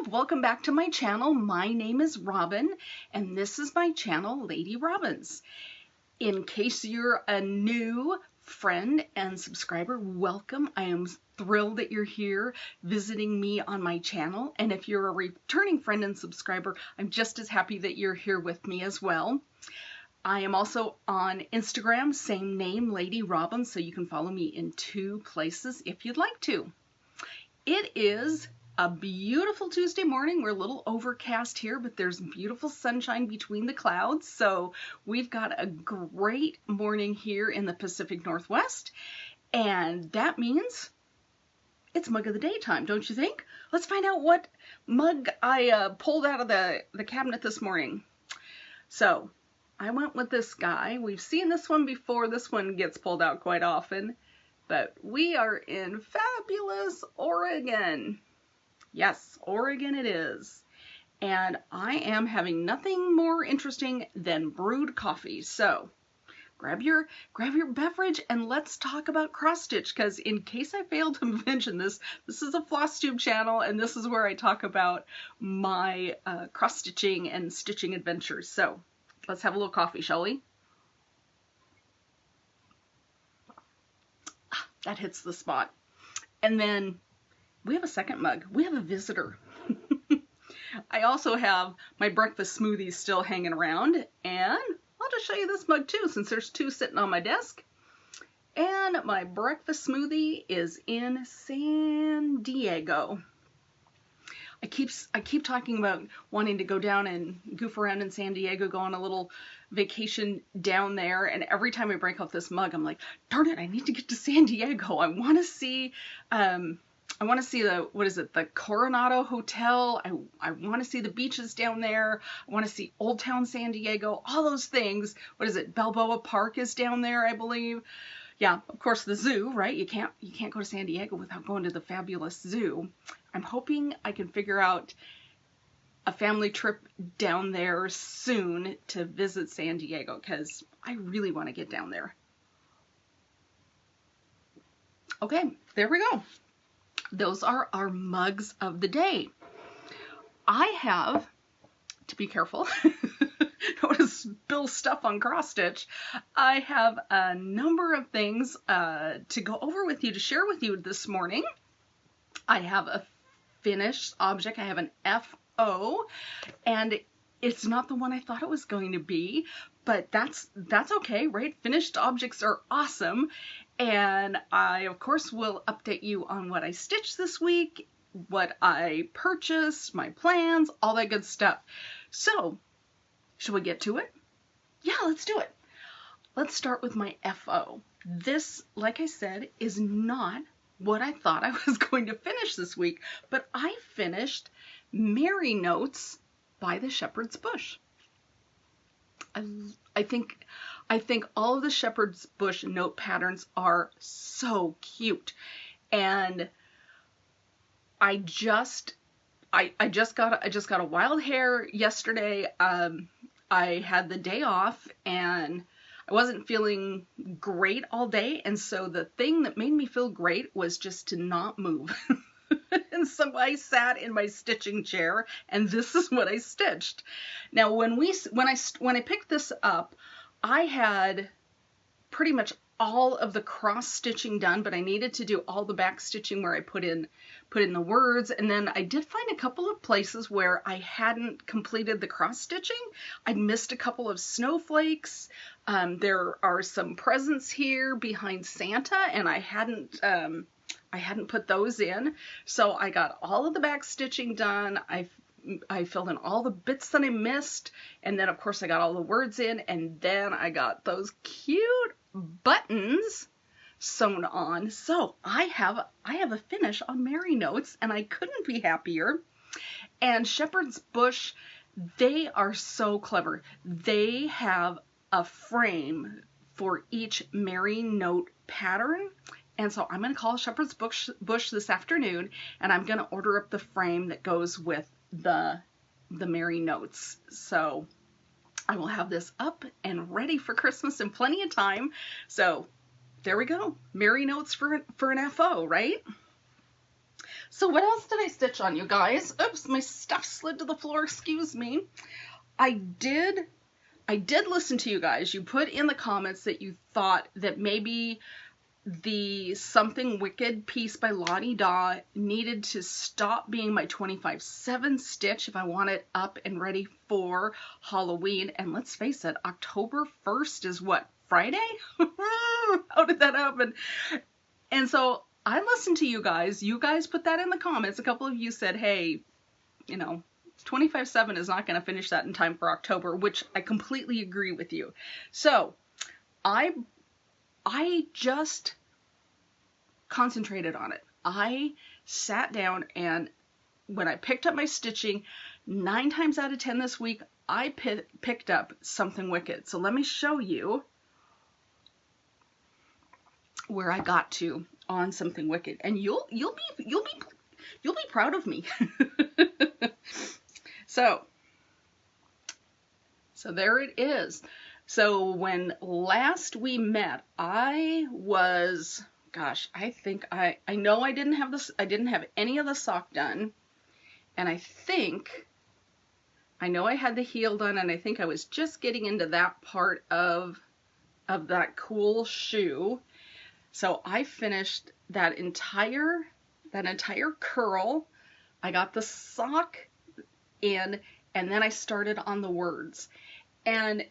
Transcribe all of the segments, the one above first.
welcome back to my channel. My name is Robin and this is my channel, Lady Robins. In case you're a new friend and subscriber, welcome. I am thrilled that you're here visiting me on my channel, and if you're a returning friend and subscriber, I'm just as happy that you're here with me as well. I am also on Instagram, same name, Lady Robin, so you can follow me in two places if you'd like to. It is a beautiful Tuesday morning. We're a little overcast here, but there's beautiful sunshine between the clouds. So we've got a great morning here in the Pacific Northwest. And that means it's mug of the day time, don't you think? Let's find out what mug I pulled out of the cabinet this morning. So I went with this guy. We've seen this one before. This one gets pulled out quite often. But we are in fabulous Oregon. Yes, Oregon it is. And I am having nothing more interesting than brewed coffee. So grab your beverage and let's talk about cross stitch, because in case I failed to mention this, this is a FlossTube channel and this is where I talk about my cross stitching and stitching adventures. So let's have a little coffee, shall we? That hits the spot. And then we have a second mug. We have a visitor. I also have my breakfast smoothies still hanging around, and I'll just show you this mug too, since there's two sitting on my desk. And my breakfast smoothie is in San Diego. I keep talking about wanting to go down and goof around in San Diego, go on a little vacation down there, and every time I break out this mug, I'm like, darn it, I need to get to San Diego. I want to see the, what is it, the Coronado Hotel. I want to see the beaches down there. I want to see Old Town San Diego, all those things. What is it? Balboa Park is down there, I believe. Yeah, of course the zoo, right? You can't go to San Diego without going to the fabulous zoo. I'm hoping I can figure out a family trip down there soon to visit San Diego, because I really want to get down there. Okay, there we go. Those are our mugs of the day. I have to be careful. Don't want to spill stuff on cross stitch. I have a number of things to go over with you, to share with you this morning. I have a finished object. I have an FO, and it's not the one I thought it was going to be, but that's okay, right? Finished objects are awesome. And I, of course, will update you on what I stitched this week, what I purchased, my plans, all that good stuff. So, shall we get to it? Yeah, let's do it. Let's start with my FO. This, like I said, is not what I thought I was going to finish this week, but I finished Merry Notes by the Shepherd's Bush. I think all of the Shepherd's Bush note patterns are so cute, and I just got a wild hair yesterday. I had the day off and I wasn't feeling great all day, and so the thing that made me feel great was just to not move. And so I sat in my stitching chair, and this is what I stitched. Now, when I picked this up, I had pretty much all of the cross stitching done, but I needed to do all the back stitching where I put in the words, and then I did find a couple of places where I hadn't completed the cross stitching. I missed a couple of snowflakes. There are some presents here behind Santa, and I hadn't put those in, so I got all of the back stitching done. I filled in all the bits that I missed, and then of course I got all the words in, and then I got those cute buttons sewn on. So I have a finish on Merry Notes, and I couldn't be happier. And Shepherd's Bush, they are so clever. They have a frame for each Merry Note pattern. And so I'm going to call Shepherd's Bush this afternoon, and I'm going to order up the frame that goes with the Merry Notes. So I will have this up and ready for Christmas in plenty of time. So there we go. Merry Notes for an FO, right? So what else did I stitch on, you guys? Oops, my stuff slid to the floor, excuse me. I did listen to you guys. You put in the comments that you thought that maybe the Something Wicked piece by Lottie Daw needed to stop being my 25/7 stitch if I want it up and ready for Halloween. And let's face it, October 1st is what, Friday? How did that happen? And so I listened to you guys. You guys put that in the comments. A couple of you said, hey, you know, 25/7 is not going to finish that in time for October, which I completely agree with you. So I just concentrated on it. I sat down, and when I picked up my stitching, 9 times out of 10 this week, I picked up Something Wicked. So let me show you where I got to on Something Wicked, and you'll be proud of me. So there it is. So when last we met, I was, gosh, I think I know I didn't have any of the sock done, and I know I had the heel done, and I think I was just getting into that part of that cool shoe. So I finished that entire curl. I got the sock in, and then I started on the words. And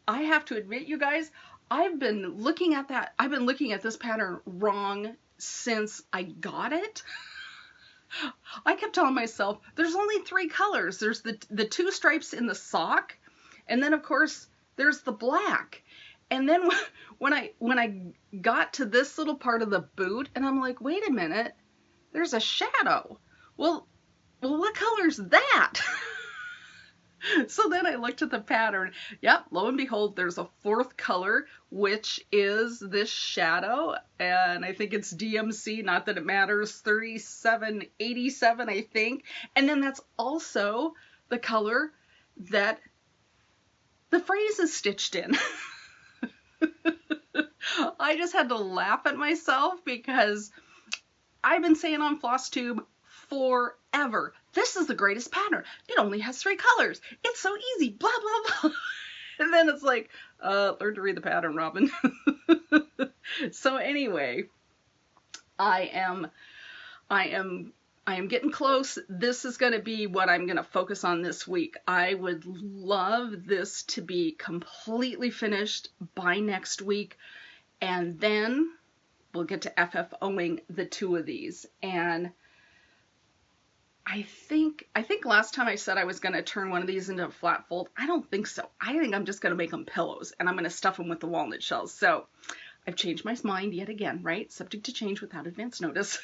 I have to admit, you guys, I've been looking at this pattern wrong since I got it. I kept telling myself there's only 3 colors. There's the 2 stripes in the sock, and then of course there's the black. And then when I got to this little part of the boot, and I'm like, wait a minute, there's a shadow. Well, what color's that? So then I looked at the pattern. Yep, lo and behold, there's a 4th color, which is this shadow, and I think it's DMC, not that it matters, 3787, I think. And then that's also the color that the phrase is stitched in. I just had to laugh at myself because I've been saying on FlossTube forever, this is the greatest pattern. It only has 3 colors. It's so easy, blah, blah, blah. And then it's like, learn to read the pattern, Robin. So anyway, I am getting close. This is going to be what I'm going to focus on this week. I would love this to be completely finished by next week, and then we'll get to FFOing the 2 of these. And I think last time I said I was going to turn one of these into a flat fold. I don't think so. I think I'm just going to make them pillows, and I'm going to stuff them with the walnut shells. So I've changed my mind yet again, right? Subject to change without advance notice.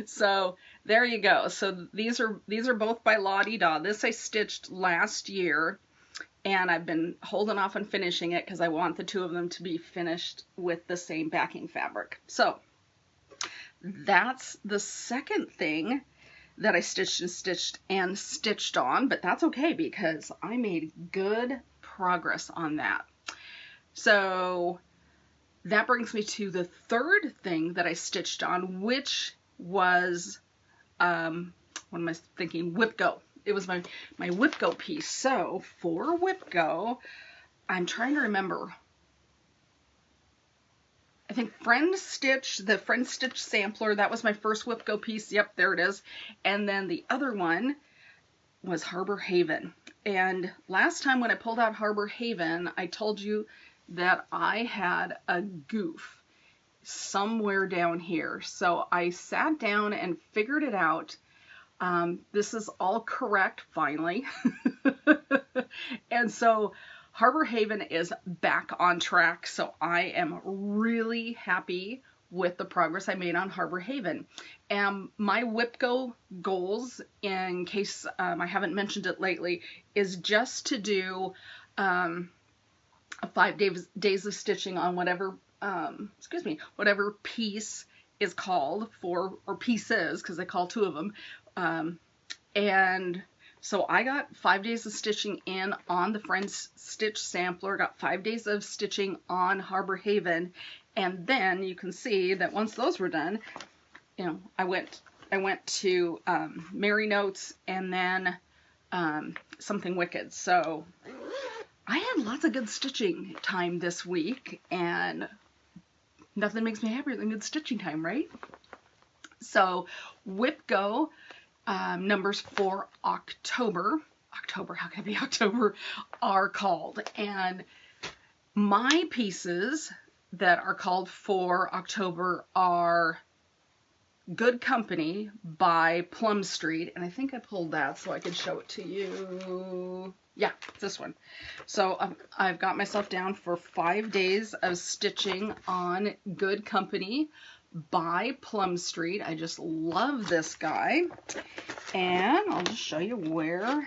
So there you go. So these are both by Lottie Daw. This I stitched last year, and I've been holding off on finishing it because I want the 2 of them to be finished with the same backing fabric. So that's the second thing that I stitched on, but that's okay because I made good progress on that. So that brings me to the third thing that I stitched on, which was, what am I thinking? Whip Go. It was my Whip Go piece. So for Whip Go, I'm trying to remember. I think the Friend Stitch sampler, that was my first Whip Go piece. Yep, there it is. And then the other one was Harbor Haven. And last time when I pulled out Harbor Haven, I told you that I had a goof somewhere down here. So I sat down and figured it out. This is all correct, finally. And so Harbor Haven is back on track, so I am really happy with the progress I made on Harbor Haven. And my Whip Go goals, in case I haven't mentioned it lately, is just to do 5 days of stitching on whatever, whatever piece is called for, or pieces, because I call 2 of them. And so I got 5 days of stitching in on the Friend Stitch sampler, got 5 days of stitching on Harbor Haven, and then you can see that once those were done, you know, I went to Merry Notes and then Something Wicked. So I had lots of good stitching time this week, and nothing makes me happier than good stitching time, right? So Whip Go numbers for October, how can it be October, are called. And my pieces that are called for October are Good Company by Plum Street. And I think I pulled that so I could show it to you. Yeah, this one. So I've got myself down for 5 days of stitching on Good Company by Plum Street. I just love this guy. And I'll just show you where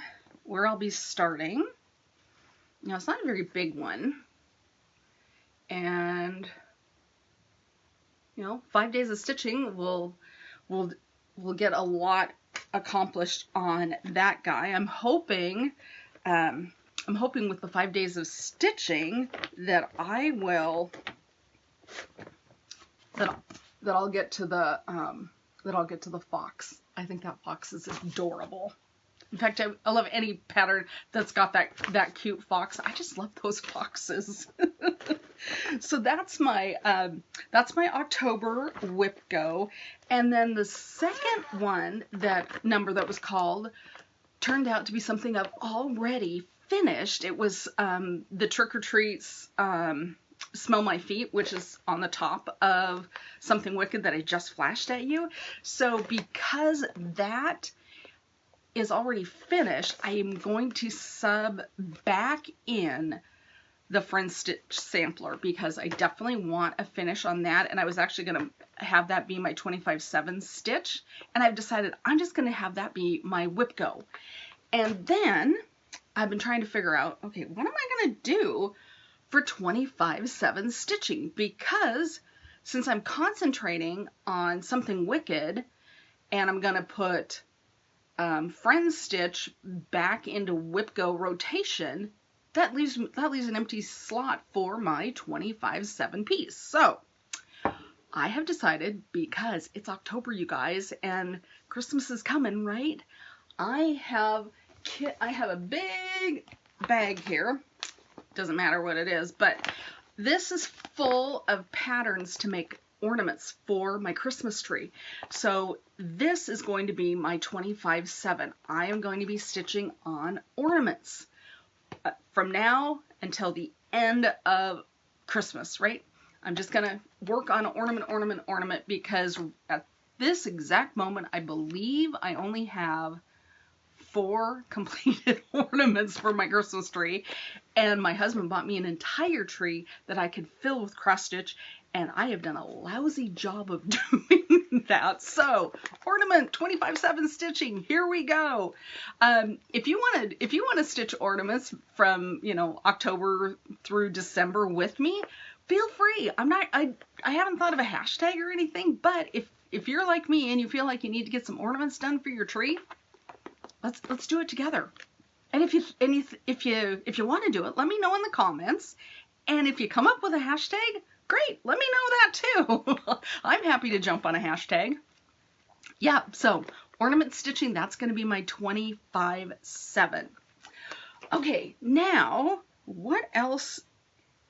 I'll be starting. Now, it's not a very big one. And, you know, 5 days of stitching will get a lot accomplished on that guy. I'm hoping with the 5 days of stitching that I'll get to the fox. I think that fox is adorable. In fact, I love any pattern that's got that cute fox. I just love those foxes. So that's my October Whip Go. And then the second number that was called turned out to be something I've already finished. It was the Trick or Treats Smell My Feet, which is on the top of Something Wicked that I just flashed at you. So because that is already finished, I am going to sub back in the Friends Stitch sampler because I definitely want a finish on that, and I was actually going to have that be my 25/7 stitch, and I've decided I'm just going to have that be my Whip Go. And then I've been trying to figure out, okay, what am I going to do for 25/7 stitching? Because since I'm concentrating on Something Wicked and I'm going to put Friends Stitch back into Whip Go rotation, that leaves an empty slot for my 25/7 piece. So I have decided, because it's October, you guys, and Christmas is coming, right? I have a big bag here. Doesn't matter what it is, but this is full of patterns to make ornaments for my Christmas tree. So this is going to be my 25/7. I am going to be stitching on ornaments from now until the end of Christmas, right? I'm just going to work on ornament, because at this exact moment, I believe I only have 4 completed ornaments for my Christmas tree, and my husband bought me an entire tree that I could fill with cross stitch, and I have done a lousy job of doing that. So ornament 25/7 stitching, here we go. If you want to stitch ornaments from, you know, October through December with me, feel free. I haven't thought of a hashtag or anything, but if you're like me and you feel like you need to get some ornaments done for your tree, let's do it together. And if you want to do it, let me know in the comments. And if you come up with a hashtag, great, let me know that too. I'm happy to jump on a hashtag. Yeah, so ornament stitching, that's going to be my 25/7. Okay, now what else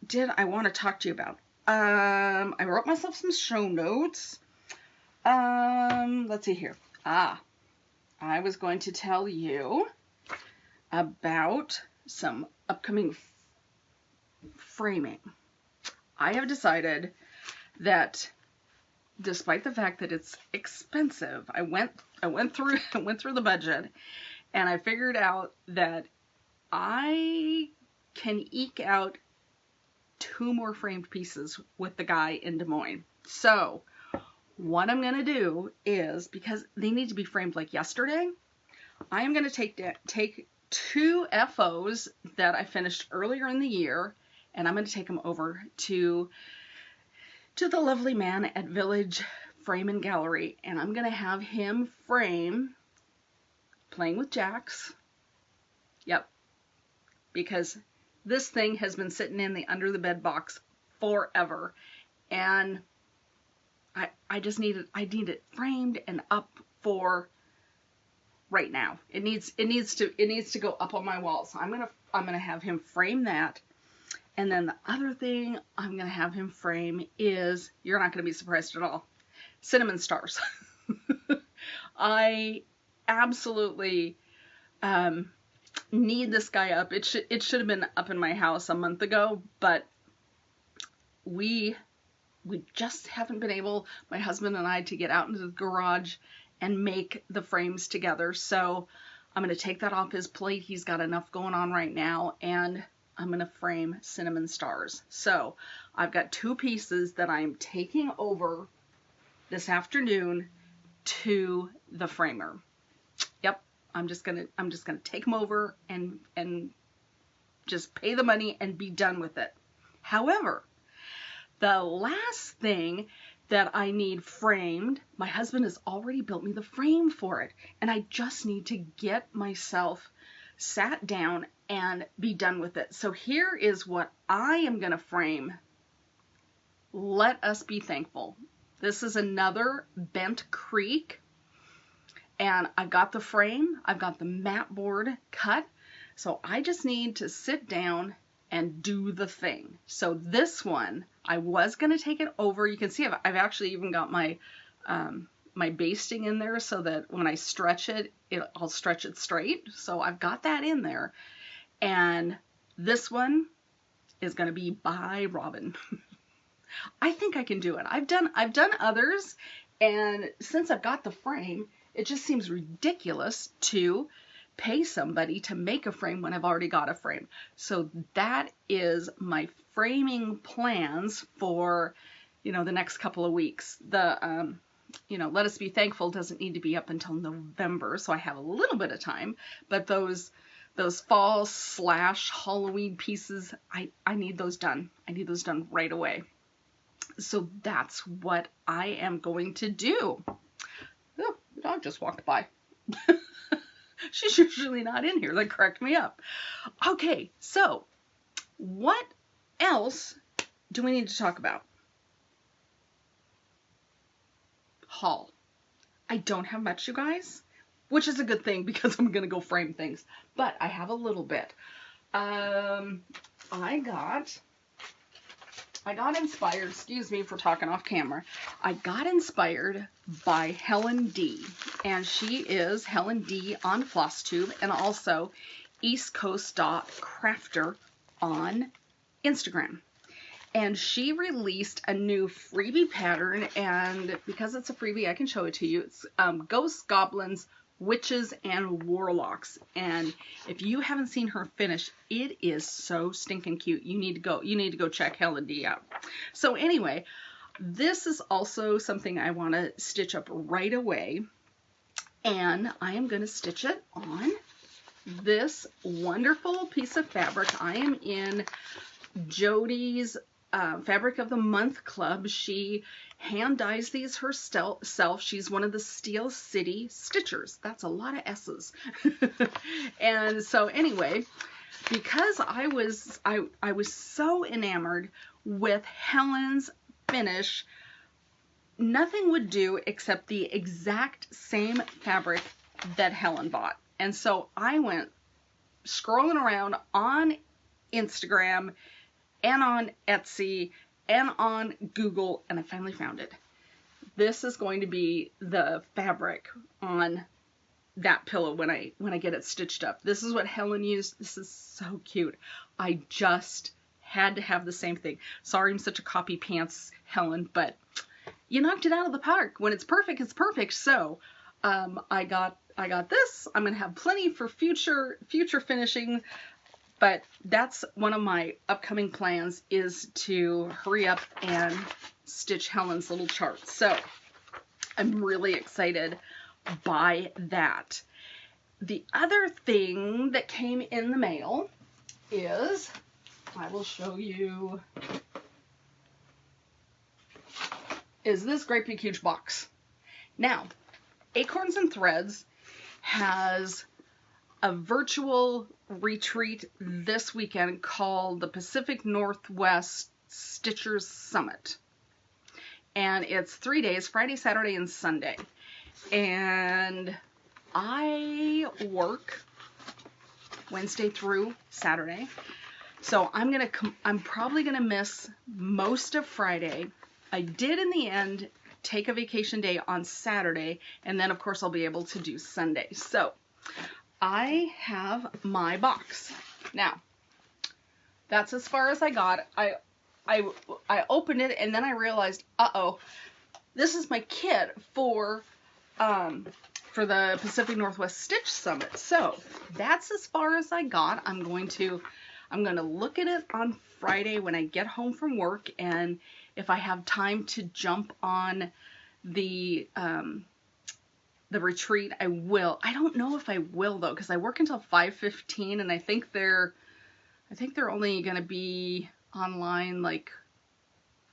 did I want to talk to you about? I wrote myself some show notes. Let's see here. I was going to tell you about some upcoming framing. I have decided that, despite the fact that it's expensive, I went through the budget, and I figured out that I can eke out 2 more framed pieces with the guy in Des Moines. So what I'm going to do is, because they need to be framed like yesterday, I am going to take 2 FOs that I finished earlier in the year, and I'm going to take them over to the lovely man at Village Frame and Gallery, and I'm going to have him frame Playing with Jacks. Yep. Because this thing has been sitting in the under the bed box forever, and I need it framed and up for right now. It needs to go up on my wall. So I'm gonna have him frame that. And then the other thing I'm gonna have him frame is, you're not gonna be surprised at all, cinnamon stars. I absolutely need this guy up. It should have been up in my house a month ago, but we just haven't been able, my husband and I, to get out into the garage and make the frames together. So I'm going to take that off his plate. He's got enough going on right now, and I'm going to frame cinnamon stars. So I've got 2 pieces that I'm taking over this afternoon to the framer. Yep, I'm just gonna take them over and just pay the money and be done with it. However, the last thing that I need framed, my husband has already built me the frame for it, and I just need to get myself sat down and be done with it. So here is what I am going to frame. Let us be thankful. This is another Bent Creek, and I've got the frame, I've got the mat board cut, so I just need to sit down and do the thing. So this one, I was going to take it over. You can see I've actually even got my my basting in there so that when I stretch it, I'll stretch it straight. So I've got that in there. And this one is going to be by Robin. I think I can do it. I've done others, and since I've got the frame, it just seems ridiculous to pay somebody to make a frame when I've already got a frame. So that is my framing plans for, the next couple of weeks. The, Let Us Be Thankful doesn't need to be up until November, so I have a little bit of time, but those fall / Halloween pieces, I need those done. I need those done right away. So that's what I am going to do. Oh, the dog just walked by. She's usually not in here. They cracked me up. Okay, so what else do we need to talk about? Haul. I don't have much, you guys, which is a good thing because I'm going to go frame things, but I have a little bit. I got inspired, excuse me for talking off camera, I got inspired by Helen D. And she is Helen D on FlossTube and also East Coast Crafter on Instagram. And she released a new freebie pattern, and because it's a freebie, I can show it to you. It's Ghosts, Goblins, Witches, and Warlocks. And if you haven't seen her finish, it is so stinking cute. You need to go check Helen D out. So anyway, this is also something I want to stitch up right away, and I am going to stitch it on this wonderful piece of fabric. I am in Jodi's Fabric of the Month Club. She hand dyes these herself. She's one of the Steel City Stitchers. That's a lot of S's. And so anyway, because I was so enamored with Helen's finish, nothing would do except the exact same fabric that Helen bought. And so I went scrolling around on Instagram and on Etsy and on Google, and I finally found it. This is going to be the fabric on that pillow when I get it stitched up. This is what Helen used. This is so cute. I just had to have the same thing. Sorry I'm such a copy pants, Helen, but you knocked it out of the park. When it's perfect, it's perfect. So I got this. I'm gonna have plenty for future finishing. But that's one of my upcoming plans, is to hurry up and stitch Helen's little chart. So I'm really excited by that. The other thing that came in the mail is, I will show you, is this great big huge box. Now, Acorns and Threads has a virtual retreat this weekend called the Pacific Northwest Stitchers Summit. and it's 3 days, Friday, Saturday, and Sunday. And I work Wednesday through Saturday. So I'm probably gonna miss most of Friday. I did in the end take a vacation day on Saturday, and then of course I'll be able to do Sunday. So I have my box. Now, that's as far as I got. I opened it and then I realized, uh-oh, this is my kit for the Pacific Northwest Stitch Summit. So that's as far as I got. I'm going to look at it on Friday when I get home from work, and if I have time to jump on the retreat, I will. I don't know if I will though, because I work until 5:15, and I think they're only going to be online like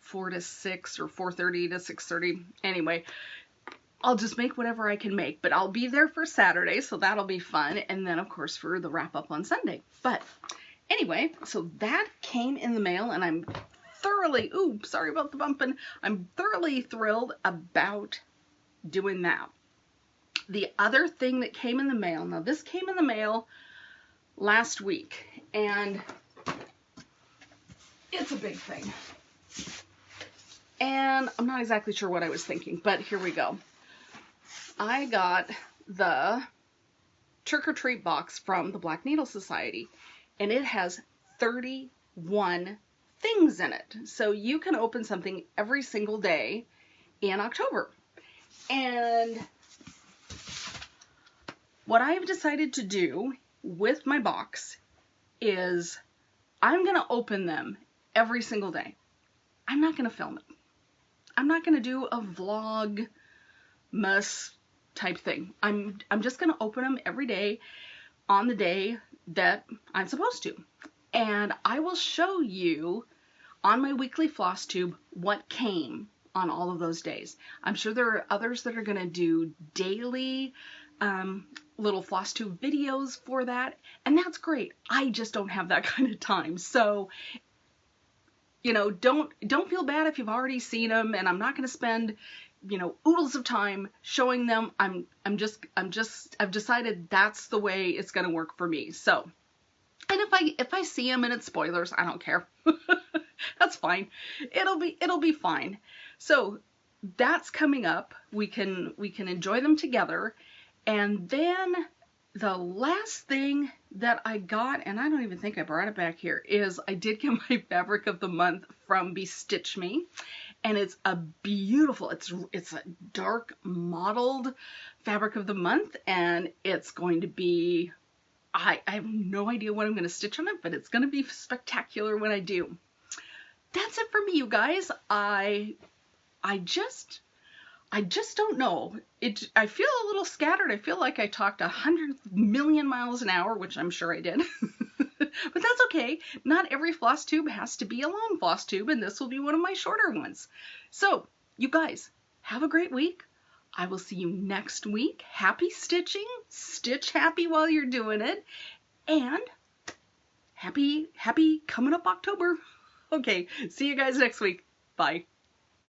4 to 6 or 4:30 to 6:30. Anyway, I'll just make whatever I can make, but I'll be there for Saturday, so that'll be fun, and then of course for the wrap up on Sunday. But anyway, so that came in the mail, and I'm thoroughly, ooh, sorry about the bumping, I'm thoroughly thrilled about doing that. The other thing that came in the mail, now this came in the mail last week, and it's a big thing. And I'm not exactly sure what I was thinking, but here we go. I got the Trick or Treat box from the Black Needle Society, and it has 31 things in it. So you can open something every single day in October. And what I've decided to do with my box is I'm going to open them every single day. I'm not going to film it. I'm not going to do a vlog mess type thing. I'm just going to open them every day on the day that I'm supposed to. And I will show you on my weekly FlossTube what came on all of those days. I'm sure there are others that are going to do daily little FlossTube videos for that, and that's great. I just don't have that kind of time. So, you know, don't feel bad if you've already seen them, and I'm not going to spend, you know, oodles of time showing them. I've decided that's the way it's going to work for me. So, and if I see them and it's spoilers, I don't care. That's fine. It'll be fine. So that's coming up. We can enjoy them together. And then the last thing that I got, and I don't even think I brought it back here, is I did get my fabric of the month from Bestitch Me, and it's a beautiful, it's a dark mottled fabric of the month, and it's going to be, I have no idea what I'm going to stitch on it, but it's going to be spectacular when I do. That's it for me, you guys. I just don't know. I feel a little scattered. I feel like I talked 100 million miles an hour, which I'm sure I did. But that's okay. Not every floss tube has to be a long floss tube, and this will be one of my shorter ones. So, you guys, have a great week. I will see you next week. Happy stitching. Stitch happy while you're doing it. And happy coming up October. Okay, see you guys next week. Bye.